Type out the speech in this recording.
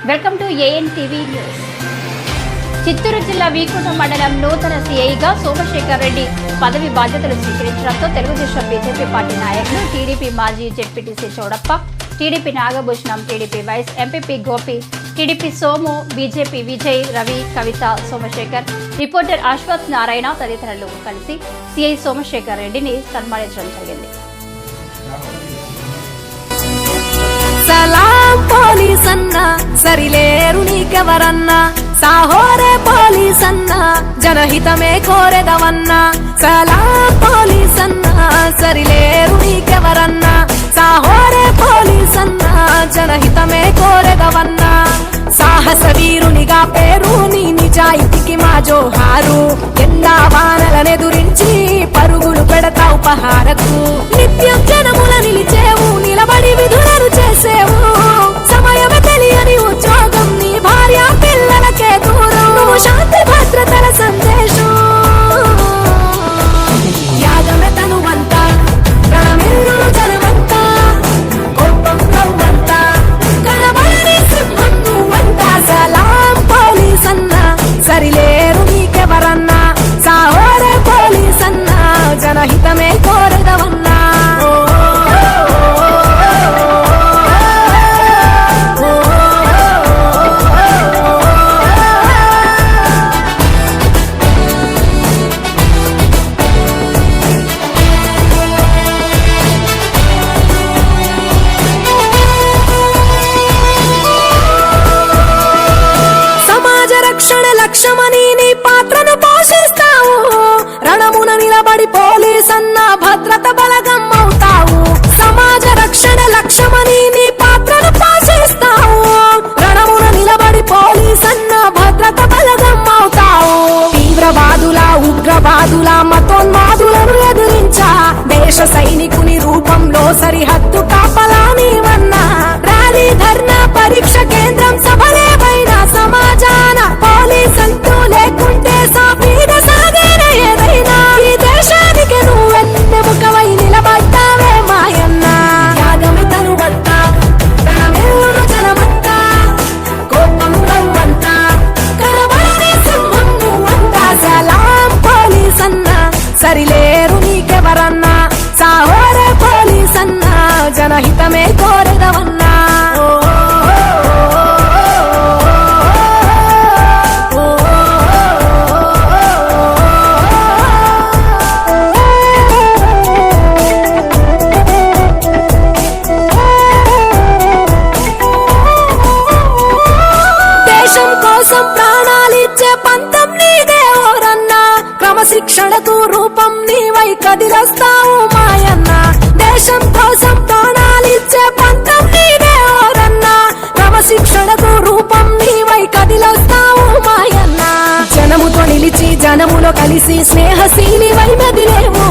Welcome to ANTV news. Chittoor జిల్లా వీకుంట మండలం నూతన సీఐగా సోమశేఖర్ రెడ్డి పదవి బాధ్యతలు స్వీకరించడంతో తెలుగుదేశం బీజేపీ పార్టీ నాయకులు టీడీపీ మాజీ ZPTC Chowdappa, TDP Nagabhushanam, TDP vice MPP Gopi, TDP Somu, BJP Vijay, Ravi, Kavitha, Somasekhar, reporter Ashwath Narayana తదితరులు కలిసి సీఐ సోమశేఖర్ రెడ్డిని సన్మానించడం జరిగింది. సలాం పోలీస్ అన్నా సరిలేరు నీకెవరన్నా, సాహోరే పోలీస్ అన్నా జనహితమే కోరెదవన్నా. సలాం పోలీస్ అన్నా సరిలేరు నీకెవరన్నా, సాహోరే పోలీస్ అన్నా జనహితమే కోరెదవన్నా. సాహస వీరునిగా పేరు నీ నిజాయితీకి మా జోహారు. ఎండా వానలనెదురించి పరుగులు పెడతావు పహారకు. నిత్యం జనముల నిలిచేవు, నిలబడి విధులను చేసేవు. సమయమే తెలియని ఉద్యోగం, నీ భార్య పిల్లలకే దూరం. నువ్వు శాంతి భద్రతల సందేశం. యాగమే తనువంతా, ప్రాణమిల్లును జనమంతా, కోపం నవ్వంతా, కనబడని సింహం నువ్వంతా. సలాం పోలీస్ అన్నా సరిలేరు నీకెవరన్నా, సాహోరే పోలీస్ అన్నా జనహితమే కోరదవన్నా. లక్ష్యమని నీ పాత్రను పోషిస్తావు. రణమున నిలబడి పోలీస్ అన్న భద్రత బలగం అవుతావు. సమాజ రక్షణ లక్ష్యమని నీ పాత్రను పోషిస్తావు. రణమున నిలబడి పోలీస్ అన్న భద్రత బలగం అవుతావు. తీవ్రవాదుల ఉగ్రవాదుల మతోన్మాదులను ఎదిరించా దేశ సైనికుని రూపంలో సరిహద్దు కాపలా నీవన్నా. ర్యాలీ, ధర్నా, పరీక్ష కేంద్రం, సభలేవైనా సమాజాన పోలీస్ అంటూ లేకుంటే సాఫీగా సాగేన ఏదైనా. ఈ దేశానికి నువ్వెన్నెముకవై నిలబడ్డావే మాయన్న. యాగమి తనువంతా, ప్రాణమిల్లును జనమంతా, కోపం నవ్వంతా, కనబడని సింహం నువ్వంతా. సలాం పోలీస్ అన్నా సరిలేరు నీకెవరన్నా, సాహోరే పోలీస్ అన్నా జనహితమే కోరెదవన్నా. శిక్షణకు రూపం నీవై కదిలొస్తావు మాయన్న. దేశం కోసం ప్రాణాలిచ్చే పంతం నీదే ఓరన్నా. క్రమశిక్షణకు రూపం నీవై కదిలొస్తావు మాయన్న. జనముతో నిలిచి జనములో కలిసి స్నేహశీలివై మెదిలేవు.